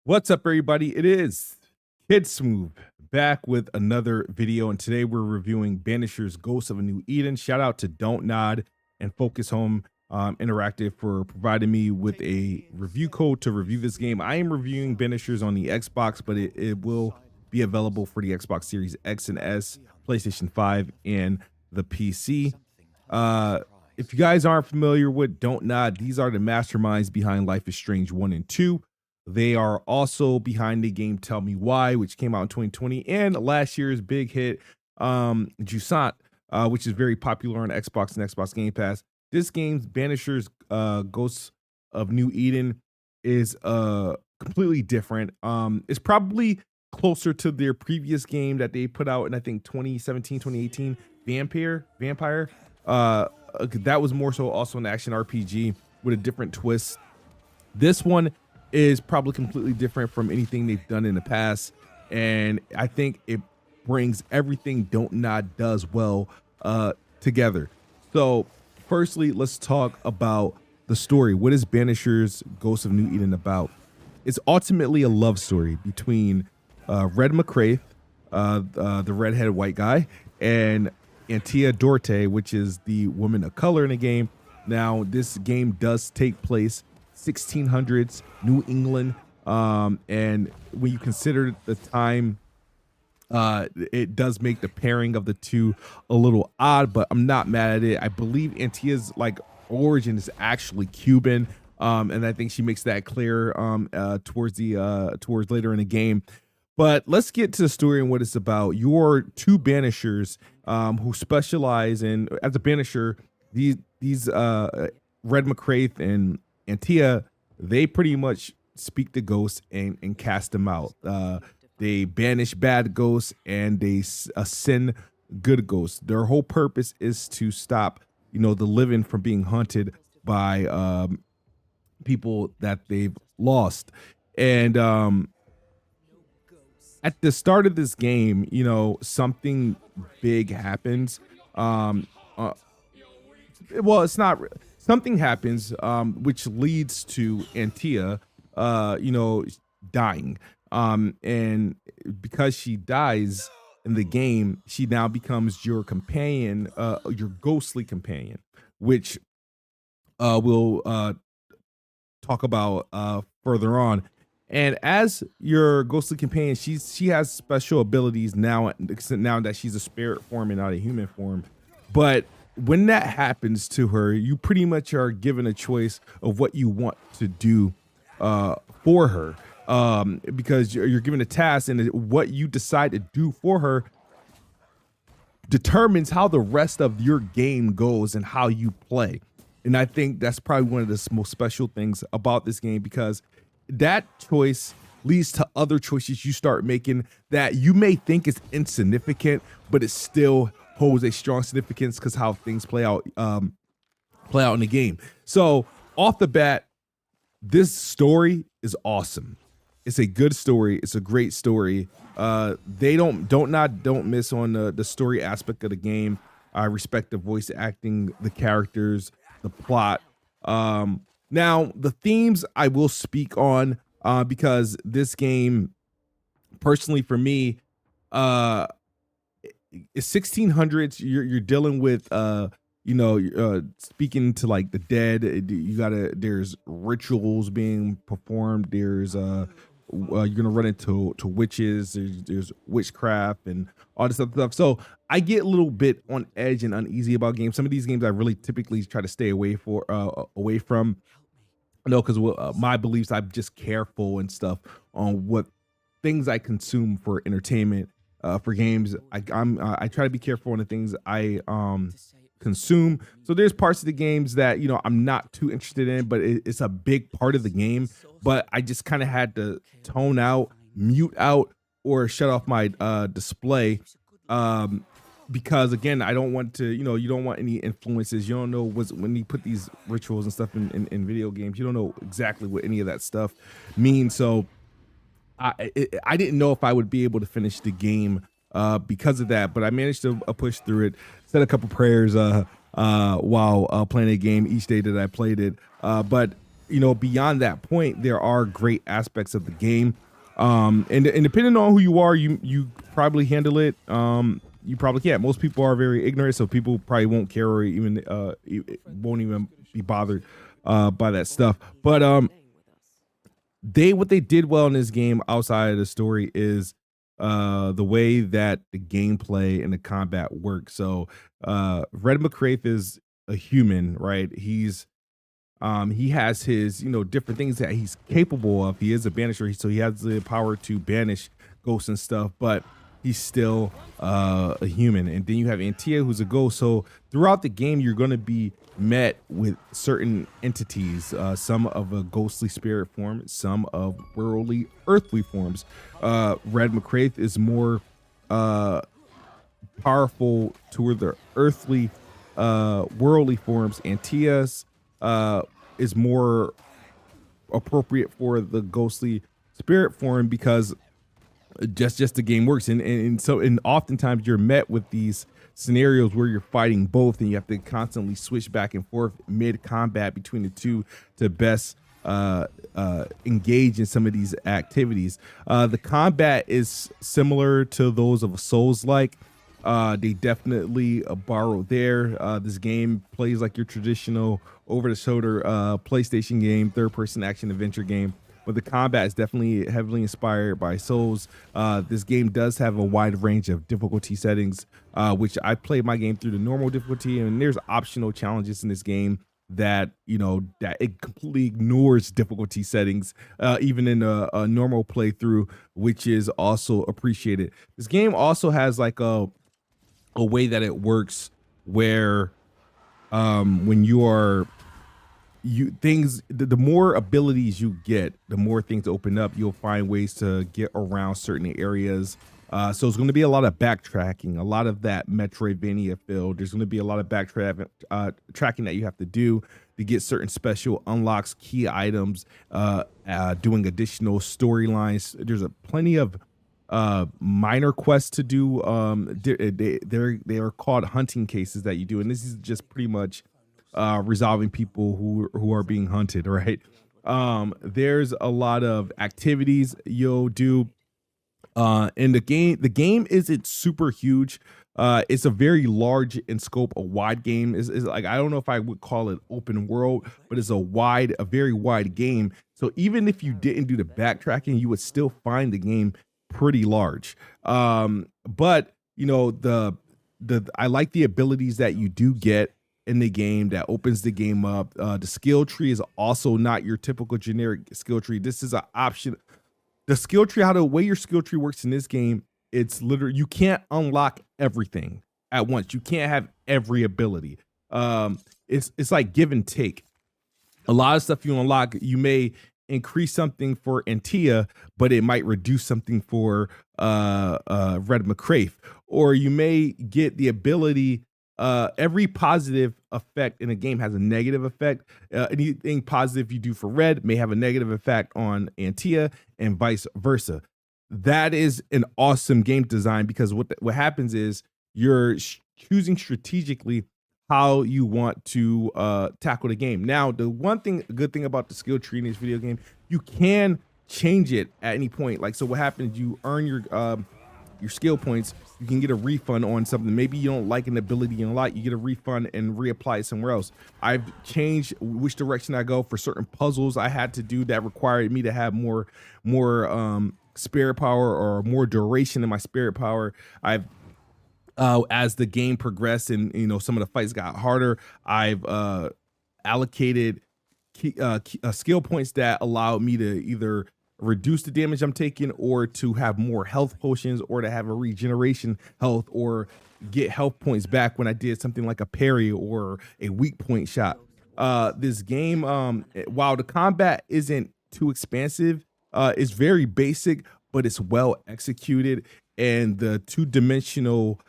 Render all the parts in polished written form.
What's up, everybody? It is Kid Smooth back with another video, and today we're reviewing Banishers Ghost of a New Eden. Shout out to Don't Nod and Focus Home Interactive for providing me with a review code to review this game. I am reviewing Banishers on the Xbox, but it will be available for the Xbox Series X and S, PlayStation 5, and the PC. If you guys aren't familiar with Don't Nod, these are the masterminds behind Life is Strange 1 and 2. They are also behind the game Tell Me Why, which came out in 2020, and last year's big hit, Jusant, which is very popular on Xbox and Xbox Game Pass. This game's Banishers Ghosts of New Eden is completely different. It's probably closer to their previous game that they put out in, I think, 2017, 2018, Vampire. That was more so also an action RPG with a different twist. This one is probably completely different from anything they've done in the past, and I think it brings everything Don't Nod does well together. So firstly, let's talk about the story. What is Banishers Ghost of New Eden about? It's ultimately a love story between Red McCraith, the redheaded white guy, and Antia Dorte, which is the woman of color in the game. Now, this game does take place 1600s New England, and when you consider the time, it does make the pairing of the two a little odd, but I'm not mad at it. I believe Antia's origin is actually Cuban, and I think she makes that clear towards later in the game. But let's get to the story and what it's about. You're two banishers who specialize in, as a banisher, these Red McCraith and Antia, they pretty much speak to ghosts and cast them out. They banish bad ghosts and they ascend good ghosts. Their whole purpose is to stop, the living from being hunted by people that they've lost. And at the start of this game, something big happens. Well, it's not. Something happens, which leads to Antia, dying. And because she dies in the game, she now becomes your companion, your ghostly companion, which we'll talk about further on. And as your ghostly companion, she has special abilities now that she's a spirit form and not a human form. But when that happens to her, you pretty much are given a choice of what you want to do for her, because you're given a task, and what you decide to do for her determines how the rest of your game goes and how you play. And I think that's probably one of the most special things about this game, because that choice leads to other choices you start making that you may think is insignificant, but it still holds a strong significance because how things play out in the game. So off the bat, this story is awesome. It's a good story. It's a great story. They don't miss on the story aspect of the game. I respect the voice acting, the characters, the plot. Now the themes I will speak on because this game, personally for me, it's 1600s. You're dealing with speaking to the dead. There's rituals being performed. There's you're gonna run into witches. There's witchcraft and all this other stuff. So I get a little bit on edge and uneasy about games. Some of these games I really typically try to stay away from. Because my beliefs, I'm just careful and stuff on what things I consume for entertainment. For games, I try to be careful on the things I consume. So there's parts of the games that I'm not too interested in, but it's a big part of the game. But I just kind of had to tone out, mute out, or shut off my display, because again, I don't want to. You don't want any influences. You don't know when you put these rituals and stuff in video games. You don't know exactly what any of that stuff means. So I didn't know if I would be able to finish the game because of that, but I managed to push through it, said a couple prayers while playing a game each day that I played it. But beyond that point, there are great aspects of the game. And depending on who you are, you probably handle it. You probably can't. Most people are very ignorant, so people probably won't care or even won't even be bothered by that stuff. But what they did well in this game outside of the story is the way that the gameplay and the combat work. So Red McCrafe is a human, right? He has his different things that he's capable of. He is a banisher, so he has the power to banish ghosts and stuff, but he's still a human. And then you have Antia, who's a ghost. So throughout the game, you're going to be met with certain entities, some of a ghostly spirit form, some of worldly earthly forms. Red McCrafe is more powerful toward the earthly worldly forms. Antia's is more appropriate for the ghostly spirit form, because just the game works. And oftentimes you're met with these scenarios where you're fighting both, and you have to constantly switch back and forth mid combat between the two to best engage in some of these activities. The combat is similar to those of a Souls-like. They definitely borrow there. This game plays like your traditional over-the-shoulder PlayStation game, third-person action adventure game, but the combat is definitely heavily inspired by Souls. This game does have a wide range of difficulty settings, which I played my game through the normal difficulty, and there's optional challenges in this game that that it completely ignores difficulty settings, even in a normal playthrough, which is also appreciated. This game also has like a way that it works where when the more abilities you get, the more things open up. You'll find ways to get around certain areas. So it's going to be a lot of backtracking, a lot of that Metroidvania feel. There's going to be a lot of tracking that you have to do to get certain special unlocks, key items, doing additional storylines. There's plenty of minor quests to do. They are called hunting cases that you do, and this is just pretty much resolving people who are being hunted, right? There's a lot of activities you'll do in the game isn't super huge. It's a very large in scope, a wide game. Is like, I don't know if I would call it open world, but it's a very wide game. So even if you didn't do the backtracking, you would still find the game pretty large. But I like the abilities that you do get in the game that opens the game up. The skill tree is also not your typical generic skill tree. This is an option. The skill tree, how the way your skill tree works in this game, it's literally, you can't unlock everything at once. You can't have every ability. It's like give and take. A lot of stuff you unlock, you may increase something for Antia, but it might reduce something for Red McCrafe. Or you may get the ability, every positive effect in a game has a negative effect. Anything positive you do for Red may have a negative effect on Antia, and vice versa. That is an awesome game design, because what happens is you're choosing strategically how you want to tackle the game. Now, the good thing about the skill tree in this video game, you can change it at any point. Like, so what happens, you earn your skill points, you can get a refund on something. Maybe you don't like an ability you unlock, you get a refund and reapply it somewhere else. I've changed which direction I go for certain puzzles I had to do that required me to have more spirit power, or more duration in my spirit power. I've as the game progressed and some of the fights got harder, I've allocated skill points that allowed me to either reduce the damage I'm taking, or to have more health potions, or to have a regeneration health, or get health points back when I did something like a parry or a weak point shot. This game, while the combat isn't too expansive, it's very basic, but it's well executed, and the two-dimensional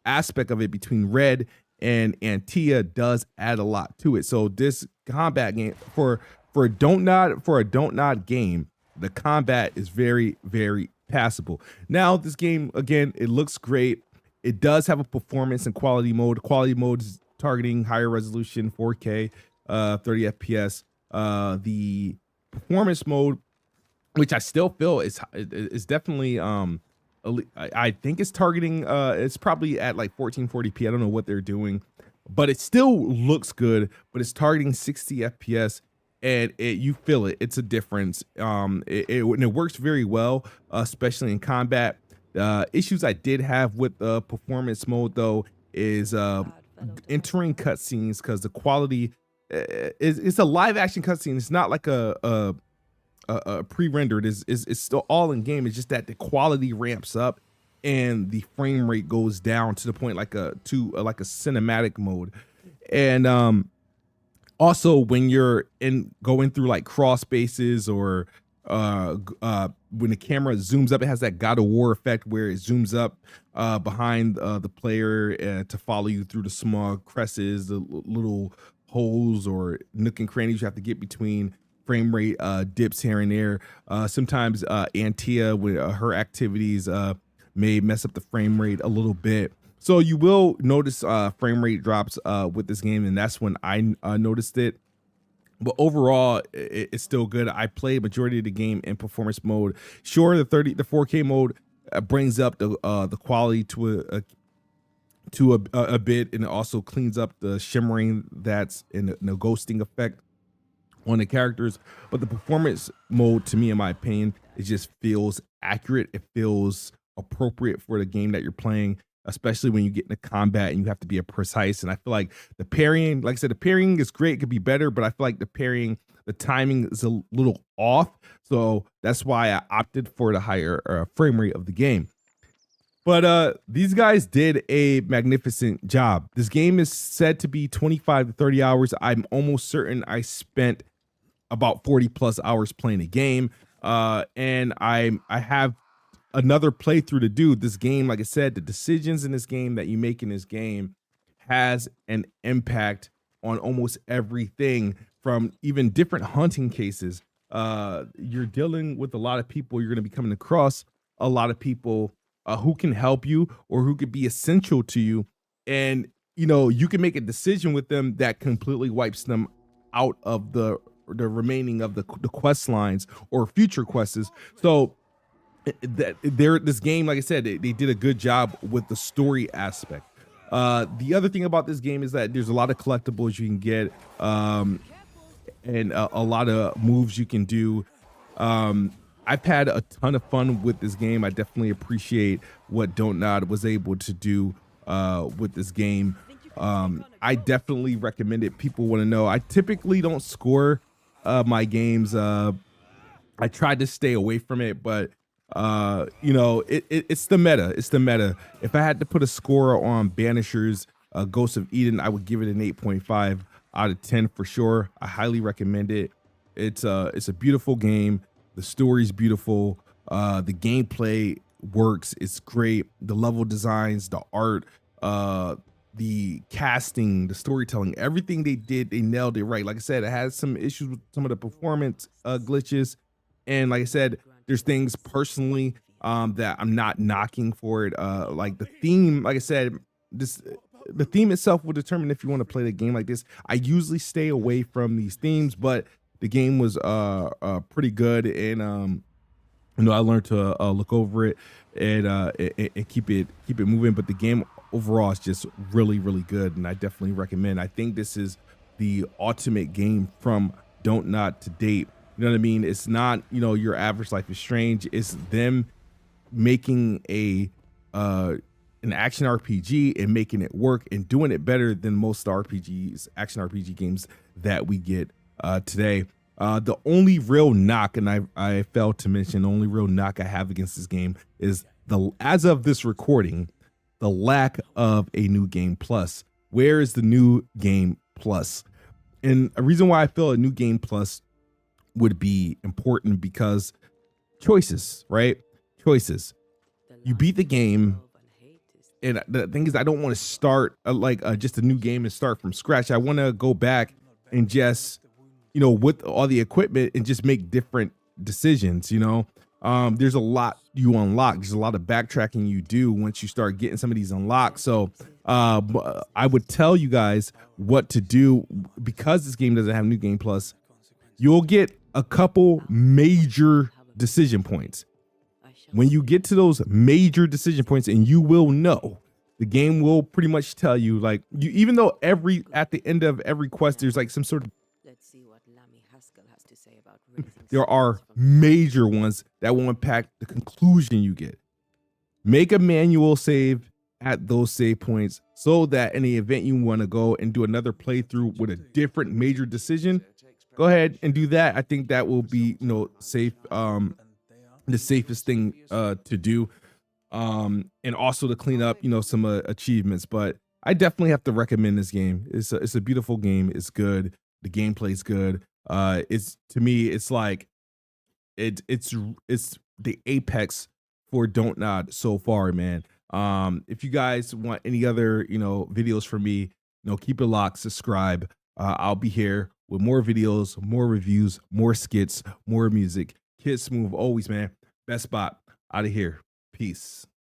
aspect of it between Red and Antia does add a lot to it. So this combat game, for a don't nod game, the combat is very, very passable. Now, this game, again, it looks great. It does have a performance and quality mode. Quality mode is targeting higher resolution, 4K. 30 FPS. The performance mode, which I still feel is definitely I think it's targeting it's probably at like 1440p. I don't know what they're doing, but it still looks good, but it's targeting 60 FPS, and you feel it. It's a difference. And it works very well, especially in combat. Issues I did have with the performance mode though is entering cutscenes, because the quality it's a live action cutscene. It's not like a pre-rendered. Is still all in game. It's just that the quality ramps up and the frame rate goes down to the point like a cinematic mode. And also when you're going through like cross spaces, or when the camera zooms up, it has that God of War effect where it zooms up behind the player to follow you through the small crevices, the little holes or nook and crannies you have to get between. Frame rate dips here and there. Sometimes Antia with her activities may mess up the frame rate a little bit. So you will notice frame rate drops with this game, and that's when I noticed it. But overall, it's still good. I played majority of the game in performance mode. Sure, the 4K mode brings up the quality to a bit, and it also cleans up the shimmering that's in the ghosting effect on the characters. But the performance mode, to me, in my opinion, it just feels accurate. It feels appropriate for the game that you're playing, especially when you get into combat and you have to be precise. And I feel like the parrying, like I said, the parrying is great. It could be better, but I feel like the timing is a little off. So that's why I opted for the higher frame rate of the game. But these guys did a magnificent job. This game is said to be 25 to 30 hours. I'm almost certain I spent about 40 plus hours playing a game. And I have another playthrough to do. This game, like I said, the decisions in this game that you make in this game has an impact on almost everything, from even different hunting cases. You're dealing with a lot of people. You're going to be coming across a lot of people who can help you or who could be essential to you. And, you know, you can make a decision with them that completely wipes them out of the remaining of the quest lines or future quests. So this game, like I said, they did a good job with the story aspect. The other thing about this game is that there's a lot of collectibles you can get, and a lot of moves you can do. I've had a ton of fun with this game. I definitely appreciate what Don't Nod was able to do with this game. I definitely recommend it. People want to know. I typically don't score my games. I tried to stay away from it, but you know, it's the meta. It's the meta. If I had to put a score on Banishers, Ghost of Eden, I would give it an 8.5 out of 10 for sure. I highly recommend it. It's a beautiful game. The story's beautiful. The gameplay works. It's great. The level designs, the art, the casting, the storytelling, everything they did, they nailed it right. Like I said, it has some issues with some of the performance glitches. And like I said, there's things personally that I'm not knocking for it. Like the theme, like I said, the theme itself will determine if you want to play the game like this. I usually stay away from these themes, but the game was pretty good, and you know, I learned to look over it and keep it moving. But the game overall is just really good, and I definitely recommend. I think this is the ultimate game from Don't Nod to date. You know what I mean? It's not, you know, your average Life is Strange. It's them making an action RPG and making it work and doing it better than most RPGs, action RPG games that we get today. The only real knock, and I failed to mention, the only real knock I have against this game is as of this recording, the lack of a new game plus. Where is the new game plus? And a reason why I feel a new game plus would be important, because choices, right? Choices. You beat the game, and the thing is, I don't want to start just a new game and start from scratch. I want to go back and just, you know, with all the equipment and just make different decisions, you know. there's a lot you unlock. There's a lot of backtracking you do once you start getting some of these unlocks. So I would tell you guys what to do because this game doesn't have New Game Plus. You'll get a couple major decision points. When you get to those major decision points, and you will know, the game will pretty much tell you, like, even though at the end of every quest there's like some sort of, there are major ones that will impact the conclusion you get. Make a manual save at those save points so that in the event you want to go and do another playthrough with a different major decision, go ahead and do that. I think that will be, safe, the safest thing to do, and also to clean up, some achievements. But I definitely have to recommend this game. It's a beautiful game. It's good. The gameplay's good. It's, to me, it's like it's the apex for Don't Nod so far, man. If you guys want any other videos from me, keep it locked, subscribe. I'll be here with more videos, more reviews, more skits, more music. Kid Smooth always, man. Best spot out of here. Peace.